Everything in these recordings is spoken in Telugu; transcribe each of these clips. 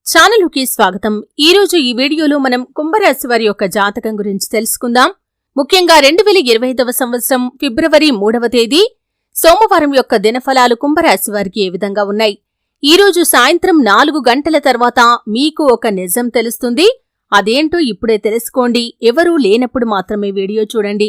ఛానలుకి స్వాగతం. ఈరోజు ఈ వీడియోలో మనం కుంభరాశి వారి యొక్క జాతకం గురించి తెలుసుకుందాం. ముఖ్యంగా 2025వ సంవత్సరం ఫిబ్రవరి 3వ తేదీ సోమవారం యొక్క దినఫలాలు కుంభరాశి వారికి ఏ విధంగా ఉన్నాయి? ఈరోజు సాయంత్రం 4 గంటల తర్వాత మీకు ఒక నిజం తెలుస్తుంది. అదేంటో ఇప్పుడే తెలుసుకోండి. ఎవరూ లేనప్పుడు మాత్రమే వీడియో చూడండి.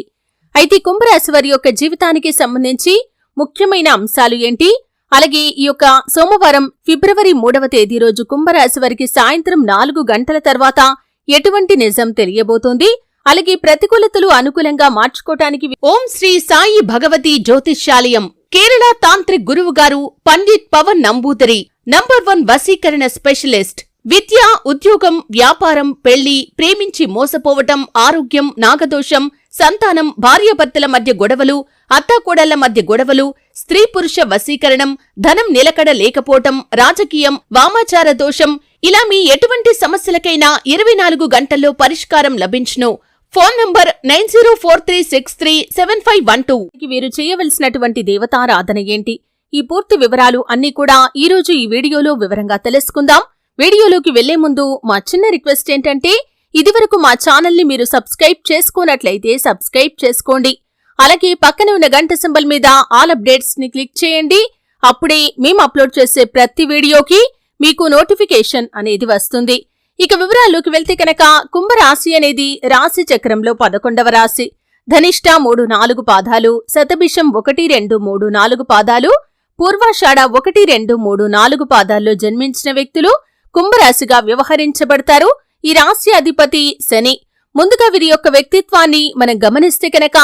అయితే కుంభరాశి వారి యొక్క జీవితానికి సంబంధించి ముఖ్యమైన అంశాలు ఏంటి? అలాగే ఈ యొక్క సోమవారం ఫిబ్రవరి 3వ తేదీ రోజు కుంభరాశి వారికి సాయంత్రం 4 గంటల తర్వాత ఎటువంటి నిజం తెలియబోతోంది? అలాగే ప్రతికూలతలు అనుకూలంగా మార్చుకోవటానికి ఓం శ్రీ సాయి భగవతి జ్యోతిష్యాలయం కేరళ తాంత్రిక్ గురువు గారు పండిట్ పవన్ నంబూదరి నంబర్ 1 వశీకరణ స్పెషలిస్ట్. విద్య, ఉద్యోగం, వ్యాపారం, పెళ్లి, ప్రేమించి మోసపోవటం, ఆరోగ్యం, నాగదోషం, సంతానం, భార్యాభర్తల మధ్య గొడవలు, అత్తాకోడళ్ల మధ్య గొడవలు, స్త్రీ పురుష వశీకరణం, ధనం నిలకడ లేకపోవటం, రాజకీయం, వామాచార దోషం, ఇలా మీ ఎటువంటి సమస్యలకైనా 24 గంటల్లో పరిష్కారం లభించును. Phone number 9043637512. వీరు చేయవలసినటువంటి దేవతారాధన ఏంటి? ఈ పూర్తి వివరాలు అన్నీ కూడా ఈరోజు ఈ వీడియోలో వివరంగా తెలుసుకుందాం. వీడియోలోకి వెళ్లే ముందు మా చిన్న రిక్వెస్ట్ ఏంటంటే, ఇదివరకు మా ఛానల్ని మీరు సబ్స్క్రైబ్ చేసుకోనట్లయితే సబ్స్క్రైబ్ చేసుకోండి. అలాగే పక్కనే ఉన్న గంట సింబల్ మీద ఆల్ అప్డేట్స్ ని క్లిక్ చేయండి. అప్పుడే మేము అప్లోడ్ చేసే ప్రతి వీడియోకి మీకు నోటిఫికేషన్ అనేది వస్తుంది. ఇక వివరాల్లోకి వెళ్తే కనుక కుంభరాశి అనేది రాశి చక్రంలో 11వ రాశి. ధనిష్ట 3-4 పాదాలు, శతభిషం 1-2-3-4 పాదాలు, పూర్వాషాఢ 1-2-3-4 పాదాల్లో జన్మించిన వ్యక్తులు కుంభరాశిగా వ్యవహరించబడతారు. ఈ రాశి అధిపతి శని. ముందుగా వీరి యొక్క వ్యక్తిత్వాన్ని మనం గమనిస్తే కనుక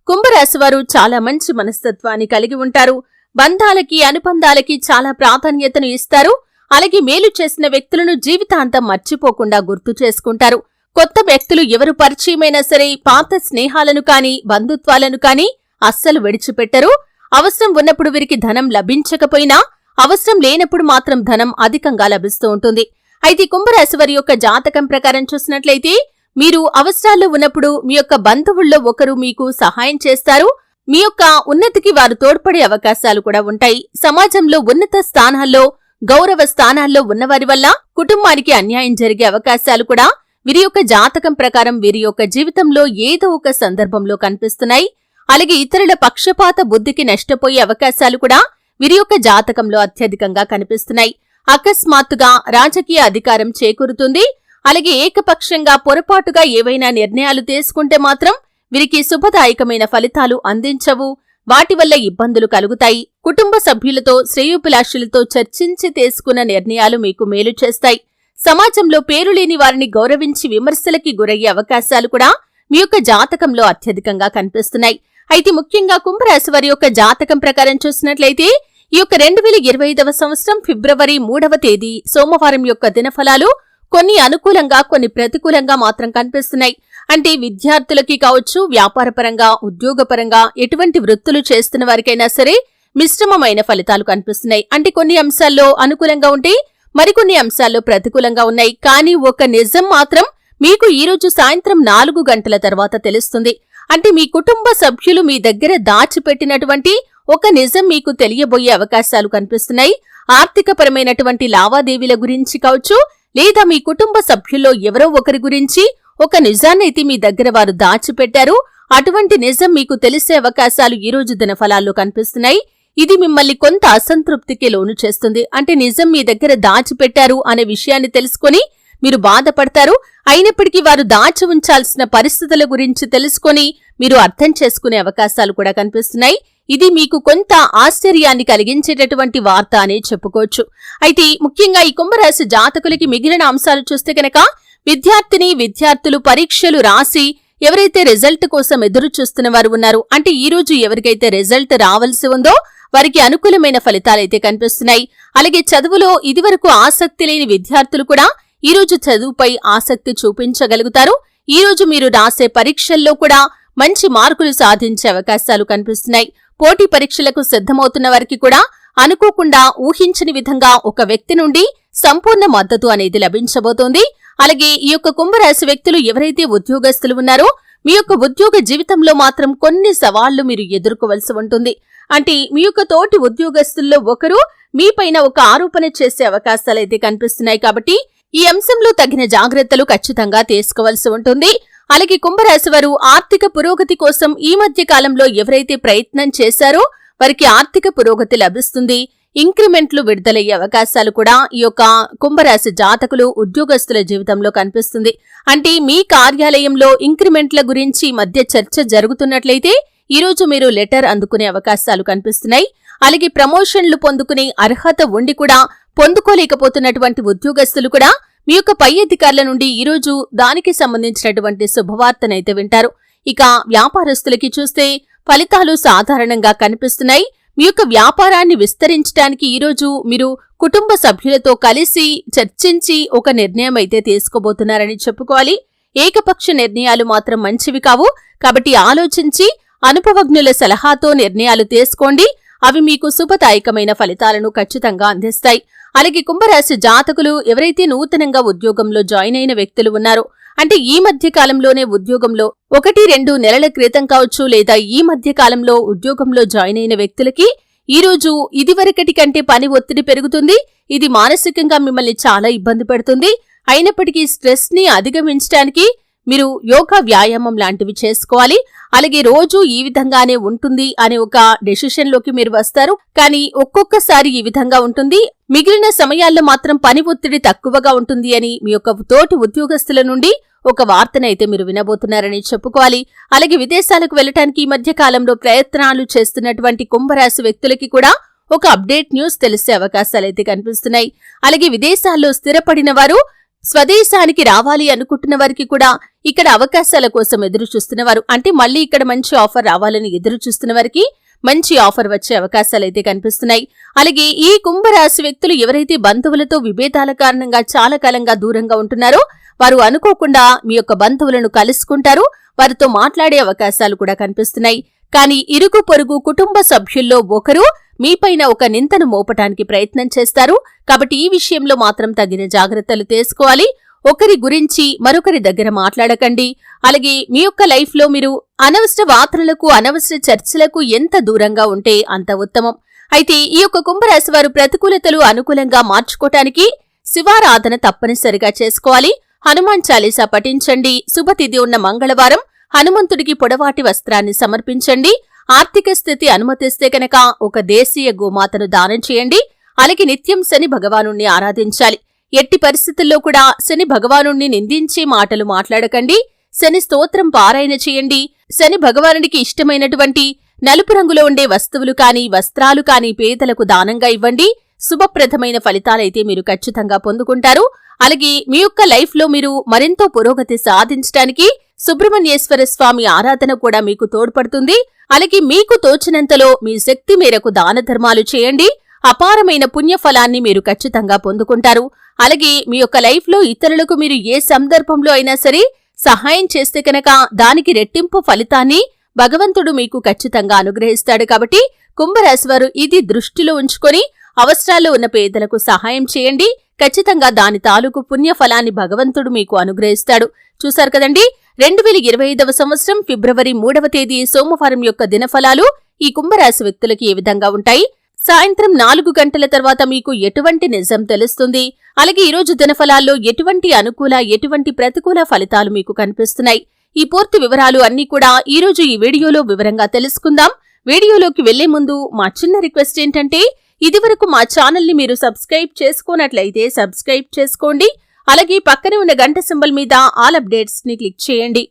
కుంభరాశి వారు చాలా మంచి మనస్తత్వాన్ని కలిగి ఉంటారు. బంధాలకి, అనుబంధాలకి చాలా ప్రాధాన్యతను ఇస్తారు. అలాగే మేలు చేసిన వ్యక్తులను జీవితాంతం మర్చిపోకుండా గుర్తు చేసుకుంటారు. కొత్త వ్యక్తులు ఎవరు పరిచయమైనా సరే పాత స్నేహాలను కాని, బంధుత్వాలను కాని అస్సలు విడిచిపెట్టరు. అవసరం ఉన్నప్పుడు వీరికి ధనం లభించకపోయినా అవసరం లేనప్పుడు మాత్రం ధనం అధికంగా లభిస్తూ ఉంటుంది. అయితే కుంభరాశి వారి యొక్క జాతకం ప్రకారం చూసినట్లయితే మీరు అవసరాల్లో ఉన్నప్పుడు మీ యొక్క బంధువుల్లో ఒకరు మీకు సహాయం చేస్తారు. మీ యొక్క ఉన్నతికి వారు తోడ్పడే అవకాశాలు కూడా ఉంటాయి. సమాజంలో ఉన్నత స్థానాల్లో, గౌరవ స్థానాల్లో ఉన్నవారి వల్ల కుటుంబానికి అన్యాయం జరిగే అవకాశాలు కూడా వీరి యొక్క జాతకం ప్రకారం వీరి యొక్క జీవితంలో ఏదో ఒక సందర్భంలో కనిపిస్తున్నాయి. అలాగే ఇతరుల పక్షపాత బుద్ధికి నష్టపోయే అవకాశాలు కూడా వీరి యొక్క జాతకంలో అత్యధికంగా కనిపిస్తున్నాయి. అకస్మాత్తుగా రాజకీయ అధికారం చేకూరుతుంది. అలాగే ఏకపక్షంగా పొరపాటుగా ఏవైనా నిర్ణయాలు తీసుకుంటే మాత్రం వీరికి శుభదాయకమైన ఫలితాలు అందించవు. వాటి వల్ల ఇబ్బందులు కలుగుతాయి. కుటుంబ సభ్యులతో, శ్రేయోభిలాషులతో చర్చించి తీసుకున్న నిర్ణయాలు మీకు మేలు చేస్తాయి. సమాజంలో పేరు లేని వారిని గౌరవించి విమర్శలకి గురయ్యే అవకాశాలు కూడా మీ యొక్క జాతకంలో అత్యధికంగా కనిపిస్తున్నాయి. అయితే ముఖ్యంగా కుంభరాశి వారి యొక్క జాతకం ప్రకారం చూసినట్లయితే ఈ యొక్క 2025వ సంవత్సరం ఫిబ్రవరి 3వ తేదీ సోమవారం యొక్క దినఫలాలు కొన్ని అనుకూలంగా, కొన్ని ప్రతికూలంగా మాత్రం కనిపిస్తున్నాయి. అంటే విద్యార్థులకి కావచ్చు, వ్యాపారపరంగా, ఉద్యోగపరంగా, ఎటువంటి వృత్తులు చేస్తున్న వారికైనా సరే మిశ్రమమైన ఫలితాలు కనిపిస్తున్నాయి. అంటే కొన్ని అంశాల్లో అనుకూలంగా ఉంటే మరికొన్ని అంశాల్లో ప్రతికూలంగా ఉన్నాయి. కానీ ఒక నిజం మాత్రం మీకు ఈరోజు సాయంత్రం 4 గంటల తర్వాత తెలుస్తుంది. అంటే మీ కుటుంబ సభ్యులు మీ దగ్గర దాచిపెట్టినటువంటి ఒక నిజం మీకు తెలియబోయే అవకాశాలు కనిపిస్తున్నాయి. ఆర్థికపరమైనటువంటి లావాదేవీల గురించి కావచ్చు, లేదా మీ కుటుంబ సభ్యుల్లో ఎవరో ఒకరి గురించి ఒక నిజాన్నైతే మీ దగ్గర వారు దాచిపెట్టారు. అటువంటి నిజం మీకు తెలిసే అవకాశాలు ఈ రోజు దినఫలాల్లో కనిపిస్తున్నాయి. ఇది మిమ్మల్ని కొంత అసంతృప్తికి లోను చేస్తుంది. అంటే నిజం మీ దగ్గర దాచిపెట్టారు అనే విషయాన్ని తెలుసుకొని మీరు బాధపడతారు. అయినప్పటికీ వారు దాచి ఉంచాల్సిన పరిస్థితుల గురించి తెలుసుకొని మీరు అర్థం చేసుకునే అవకాశాలు కూడా కనిపిస్తున్నాయి. ఇది మీకు కొంత ఆశ్చర్యాన్ని కలిగించేటటువంటి వార్త అనే చెప్పుకోవచ్చు. అయితే ముఖ్యంగా ఈ కుంభరాశి జాతకులకి మిగిలిన అంశాలు చూస్తే కనుక విద్యార్థులు పరీక్షలు రాసి ఎవరైతే రిజల్ట్ కోసం ఎదురు చూస్తున్న వారు ఉన్నారు, అంటే ఈ రోజు ఎవరికైతే రిజల్ట్ రావాల్సి ఉందో వారికి అనుకూలమైన ఫలితాలైతే కనిపిస్తున్నాయి. అలాగే చదువులో ఇదివరకు ఆసక్తి లేని విద్యార్థులు కూడా ఈ రోజు చదువుపై ఆసక్తి చూపించగలుగుతారు. ఈ రోజు మీరు రాసే పరీక్షల్లో కూడా మంచి మార్కులు సాధించే అవకాశాలు కనిపిస్తున్నాయి. పోటీ పరీక్షలకు సిద్ధమవుతున్న వారికి కూడా అనుకోకుండా ఊహించని విధంగా ఒక వ్యక్తి నుండి సంపూర్ణ మద్దతు అనేది లభించబోతోంది. అలాగే ఈ యొక్క కుంభరాశి వ్యక్తులు ఎవరైతే ఉద్యోగస్తులు ఉన్నారో మీ యొక్క ఉద్యోగ జీవితంలో మాత్రం కొన్ని సవాళ్లు మీరు ఎదుర్కోవలసి ఉంటుంది. అంటే మీ యొక్క తోటి ఉద్యోగస్తుల్లో ఒకరు మీపైన ఒక ఆరోపణ చేసే అవకాశాలైతే కనిపిస్తున్నాయి. కాబట్టి ఈ అంశంలో తగిన జాగ్రత్తలు ఖచ్చితంగా తీసుకోవాల్సి ఉంటుంది. అలాగే కుంభరాశి వారు ఆర్థిక పురోగతి కోసం ఈ మధ్య కాలంలో ఎవరైతే ప్రయత్నం చేశారో వారికి ఆర్థిక పురోగతి లభిస్తుంది. ఇంక్రిమెంట్లు విడుదలయ్యే అవకాశాలు కూడా ఈ యొక్క కుంభరాశి జాతకులు ఉద్యోగస్తుల జీవితంలో కనిపిస్తుంది. అంటే మీ కార్యాలయంలో ఇంక్రిమెంట్ల గురించి మధ్య చర్చ జరుగుతున్నట్లయితే ఈరోజు మీరు లెటర్ అందుకునే అవకాశాలు కనిపిస్తున్నాయి. అలాగే ప్రమోషన్లు పొందుకునే అర్హత ఉండి కూడా పొందుకోలేకపోతున్నటువంటి ఉద్యోగస్తులు కూడా మీ యొక్క పై అధికారుల నుండి ఈరోజు దానికి సంబంధించినటువంటి శుభవార్తనైతే వింటారు. ఇక వ్యాపారస్తులకి చూస్తే ఫలితాలు సాధారణంగా కనిపిస్తున్నాయి. మీ యొక్క వ్యాపారాన్ని విస్తరించడానికి ఈరోజు మీరు కుటుంబ సభ్యులతో కలిసి చర్చించి ఒక నిర్ణయం అయితే తీసుకోబోతున్నారని చెప్పుకోవాలి. ఏకపక్ష నిర్ణయాలు మాత్రం మంచివి కావు. కాబట్టి ఆలోచించి అనుభవజ్ఞుల సలహాతో నిర్ణయాలు తీసుకోండి. అవి మీకు శుభదాయకమైన ఫలితాలను ఖచ్చితంగా అందిస్తాయి. అలాగే కుంభరాశి జాతకులు ఎవరైతే నూతనంగా ఉద్యోగంలో జాయిన్ అయిన వ్యక్తులు ఉన్నారో, అంటే ఈ మధ్య కాలంలోనే ఉద్యోగంలో 1-2 నెలల క్రితం కావచ్చు, లేదా ఈ మధ్య కాలంలో ఉద్యోగంలో జాయిన్ అయిన వ్యక్తులకి ఈరోజు ఇదివరకటి కంటే పని ఒత్తిడి పెరుగుతుంది. ఇది మానసికంగా మిమ్మల్ని చాలా ఇబ్బంది పెడుతుంది. అయినప్పటికీ స్ట్రెస్ ని అధిగమించడానికి మీరు యోగా వ్యాయామం లాంటివి చేసుకోవాలి. అలాగే రోజు ఈ విధంగానే ఉంటుంది అనే ఒక డెసిషన్ లోకి మీరు వస్తారు. కానీ ఒక్కొక్కసారి ఈ విధంగా ఉంటుంది, మిగిలిన సమయాల్లో మాత్రం పని ఒత్తిడి తక్కువగా ఉంటుంది అని మీ యొక్క తోటి ఉద్యోగస్తుల నుండి ఒక వార్తనైతే మీరు వినబోతున్నారని చెప్పుకోవాలి. అలాగే విదేశాలకు వెళ్లటానికి ఈ మధ్య కాలంలో ప్రయత్నాలు చేస్తున్నటువంటి కుంభరాశి వ్యక్తులకి కూడా ఒక అప్డేట్ న్యూస్ తెలిసే అవకాశాలైతే కనిపిస్తున్నాయి. అలాగే విదేశాల్లో స్థిరపడిన వారు స్వదేశానికి రావాలి అనుకుంటున్న వారికి కూడా ఇక్కడ అవకాశాల కోసం ఎదురు చూస్తున్నవారు, అంటే మళ్లీ ఇక్కడ మంచి ఆఫర్ రావాలని ఎదురు చూస్తున్న వారికి మంచి ఆఫర్ వచ్చే అవకాశాలైతే కనిపిస్తున్నాయి. అలాగే ఈ కుంభరాశి వ్యక్తులు ఎవరైతే బంధువులతో విభేదాల కారణంగా చాలా కాలంగా దూరంగా ఉంటున్నారో వారు అనుకోకుండా మీ యొక్క బంధువులను కలుసుకుంటారు. వారితో మాట్లాడే అవకాశాలు కూడా కనిపిస్తున్నాయి. కానీ ఇరుగు పొరుగు కుటుంబ సభ్యుల్లో ఒకరు మీపైన ఒక నిందను మోపటానికి ప్రయత్నం చేస్తారు. కాబట్టి ఈ విషయంలో మాత్రం తగిన జాగ్రత్తలు తీసుకోవాలి. ఒకరి గురించి మరొకరి దగ్గర మాట్లాడకండి. అలాగే మీ యొక్క లైఫ్ లో మీరు అనవసర వార్తలకు, అనవసర చర్చలకు ఎంత దూరంగా ఉంటే అంత ఉత్తమం. అయితే ఈ యొక్క కుంభరాశి వారు ప్రతికూలతలు అనుకూలంగా మార్చుకోవటానికి శివారాధన తప్పనిసరిగా చేసుకోవాలి. హనుమాన్ చాలీసా పఠించండి. శుభతిథి ఉన్న మంగళవారం హనుమంతుడికి పొడవాటి వస్త్రాన్ని సమర్పించండి. ఆర్థిక స్థితి అనుమతిస్తే కనుక ఒక దేశీయ గోమాతను దానం చేయండి. అలాగే నిత్యం శని భగవానుణ్ణి ఆరాధించాలి. ఎట్టి పరిస్థితుల్లో కూడా శని భగవానుణ్ణి నిందించే మాటలు మాట్లాడకండి. శని స్తోత్రం పారాయణ చేయండి. శని భగవానుడికి ఇష్టమైనటువంటి నలుపు రంగులో ఉండే వస్తువులు కాని, వస్త్రాలు కాని పేదలకు దానంగా ఇవ్వండి. శుభప్రదమైన ఫలితాలైతే మీరు ఖచ్చితంగా పొందుకుంటారు. అలాగే మీ యొక్క లైఫ్ లో మీరు మరెంతో పురోగతి సాధించడానికి సుబ్రహ్మణ్యేశ్వర స్వామి ఆరాధన కూడా మీకు తోడ్పడుతుంది. అలాగే మీకు తోచినంతలో మీ శక్తి మేరకు దాన ధర్మాలు చేయండి. అపారమైన పుణ్యఫలాన్ని మీరు ఖచ్చితంగా పొందుకుంటారు. అలాగే మీ యొక్క లైఫ్ లో ఇతరులకు మీరు ఏ సందర్భంలో అయినా సరే సహాయం చేస్తే కనుక దానికి రెట్టింపు ఫలితాన్ని భగవంతుడు మీకు ఖచ్చితంగా అనుగ్రహిస్తాడు. కాబట్టి కుంభరాశివారు ఇది దృష్టిలో ఉంచుకొని అవసరాల్లో ఉన్న పేదలకు సహాయం చేయండి. ఖచ్చితంగా దాని తాలూకు పుణ్యఫలాన్ని భగవంతుడు మీకు అనుగ్రహిస్తాడు. చూశారు కదండి, 2025వ సంవత్సరం ఫిబ్రవరి 3వ తేదీ సోమవారం యొక్క దినఫలాలు ఈ కుంభరాశి వ్యక్తులకి ఏ విధంగా ఉంటాయి. సాయంత్రం 4 గంటల తర్వాత మీకు ఎటువంటి నిజం తెలుస్తుంది. అలాగే ఈరోజు దినఫలాల్లో ఎటువంటి అనుకూల, ఎటువంటి ప్రతికూల ఫలితాలు మీకు కనిపిస్తున్నాయి. ఈ పూర్తి వివరాలు అన్నీ కూడా ఈరోజు ఈ వీడియోలో వివరంగా తెలుసుకుందాం. వీడియోలోకి వెళ్లే ముందు మా చిన్న రిక్వెస్ట్ ఏంటంటే, ఇదివరకు మా ఛానల్ని మీరు సబ్స్క్రైబ్ చేసుకోనట్లయితే సబ్స్క్రైబ్ చేసుకోండి. అలాగే పక్కనే ఉన్న గంట సింబల్ మీద ఆల్ అప్డేట్స్ ని క్లిక్ చేయండి.